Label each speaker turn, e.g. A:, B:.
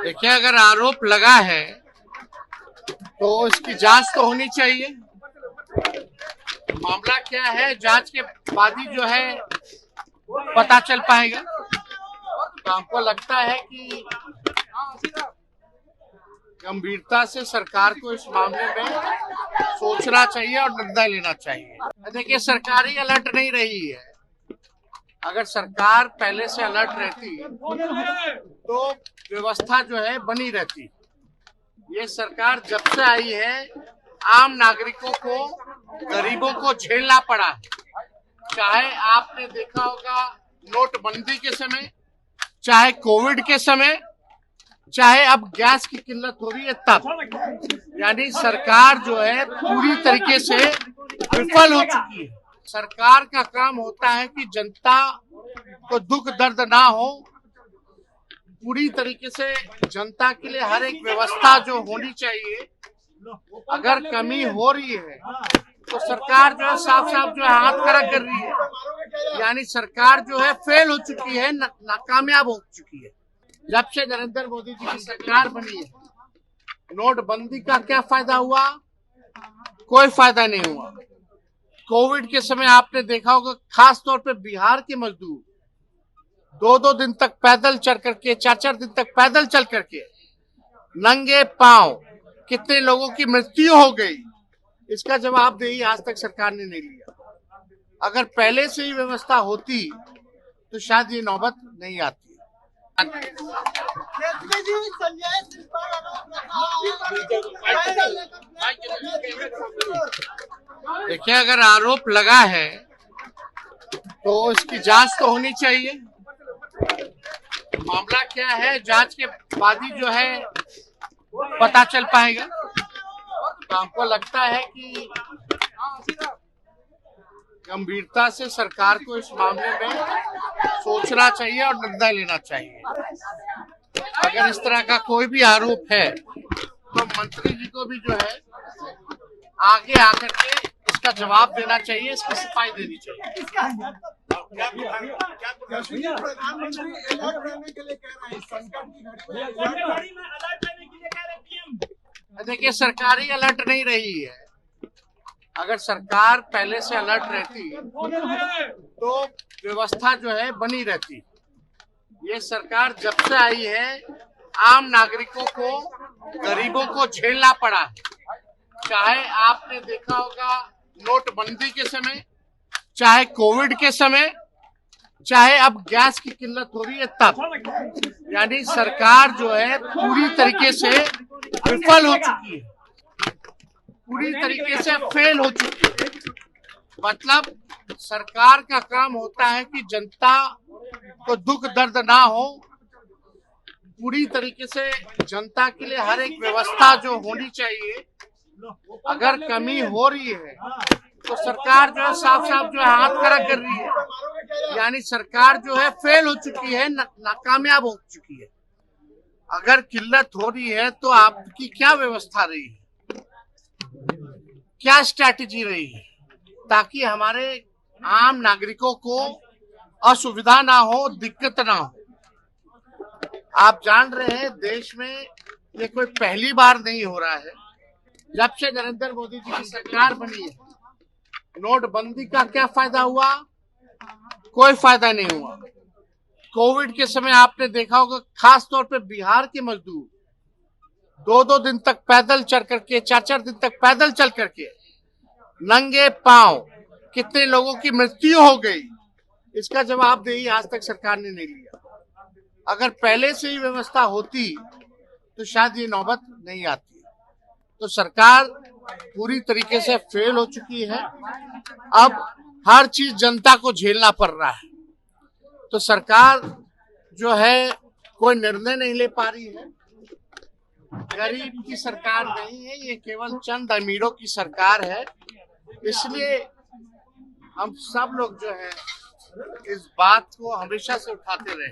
A: देखिए, अगर आरोप लगा है तो इसकी जांच तो होनी चाहिए। मामला क्या है, जांच के बाद ही जो है पता चल पाएगा। तो हमको लगता है कि गंभीरता से सरकार को इस मामले में सोचना चाहिए और निर्णय लेना चाहिए। देखिए, सरकार ही अलर्ट नहीं रही है। अगर सरकार पहले से अलर्ट रहती तो व्यवस्था जो है बनी रहती। ये सरकार जब से आई है, आम नागरिकों को, गरीबों को झेलना पड़ा। चाहे आपने देखा होगा नोटबंदी के समय, चाहे कोविड के समय, चाहे अब गैस की किल्लत हो रही है तब। यानी सरकार जो है पूरी तरीके से विफल हो चुकी है। सरकार का काम होता है कि जनता को दुख दर्द ना हो, पूरी तरीके से जनता के लिए हर एक व्यवस्था जो होनी चाहिए, अगर कमी हो रही है तो सरकार जो है साफ साफ जो है हाथ खड़ा कर रही है। यानी सरकार जो है फेल हो चुकी है, नाकामयाब हो चुकी है। जब से नरेंद्र मोदी जी की सरकार बनी है, नोटबंदी का क्या फायदा हुआ? कोई फायदा नहीं हुआ। कोविड के समय आपने देखा होगा, खास तौर पे बिहार के मजदूर 2-2 दिन तक पैदल चल करके, 4-4 दिन तक पैदल चल करके, नंगे पांव कितने लोगों की मृत्यु हो गई, इसका जवाब देही आज तक सरकार ने नहीं लिया। अगर पहले से ही व्यवस्था होती तो शायद ये नौबत नहीं आती। देखिए, अगर आरोप लगा है तो इसकी जांच तो होनी चाहिए। मामला क्या है, जांच के बाद ही जो है पता चल पाएगा। तो हमको लगता है कि गंभीरता से सरकार को इस मामले में सोचना चाहिए और निर्णय लेना चाहिए। अगर इस तरह का कोई भी आरोप है तो मंत्री जी को भी जो है आगे आकर के इसका जवाब देना चाहिए, इसकी सफाई देनी चाहिए।
B: प्रधानमंत्री अलर्ट रहने के लिए कह रहे हैं, संकट की घड़ी में अलर्ट रहने के लिए कह रहे हैं पीएम।
A: देखिए, सरकार ही अलर्ट नहीं रही है। अगर सरकार पहले से अलर्ट रहती तो व्यवस्था जो है बनी रहती। ये सरकार जब से आई है, आम नागरिकों को, गरीबों को झेलना पड़ा। चाहे आपने देखा होगा नोटबंदी के समय, चाहे कोविड के समय, चाहे अब गैस की किल्लत हो रही है तब। यानी सरकार जो है पूरी तरीके से विफल हो चुकी है, पूरी तरीके से फेल हो चुकी है। मतलब सरकार का काम होता है कि जनता को दुख दर्द ना हो, पूरी तरीके से जनता के लिए हर एक व्यवस्था जो होनी चाहिए, अगर कमी हो रही है तो सरकार जो है साफ साफ जो है हाथ खड़ा कर रही है। यानी सरकार जो है फेल हो चुकी है, नाकामयाब हो चुकी है। अगर किल्लत हो रही है तो आपकी क्या व्यवस्था रही है, क्या स्ट्रैटेजी रही है, ताकि हमारे आम नागरिकों को असुविधा ना हो, दिक्कत ना हो। आप जान रहे हैं, देश में ये कोई पहली बार नहीं हो रहा है। जब से नरेंद्र मोदी जी की सरकार बनी है, नोटबंदी का क्या फायदा हुआ? कोई फायदा नहीं हुआ। कोविड के समय आपने देखा होगा, खास तौर पे बिहार के मजदूर 2-2 दिन तक पैदल चल करके, 4-4 दिन तक पैदल चल करके, नंगे पांव कितने लोगों की मृत्यु हो गई, इसका जवाब देही आज तक सरकार ने नहीं लिया। अगर पहले से ही व्यवस्था होती तो शायद ये नौबत नहीं आती। तो सरकार पूरी तरीके से फेल हो चुकी है। अब हर चीज जनता को झेलना पड़ रहा है। तो सरकार जो है कोई निर्णय नहीं ले पा रही है। गरीब की सरकार नहीं है, ये केवल चंद अमीरों की सरकार है। इसलिए हम सब लोग जो है इस बात को हमेशा से उठाते रहे।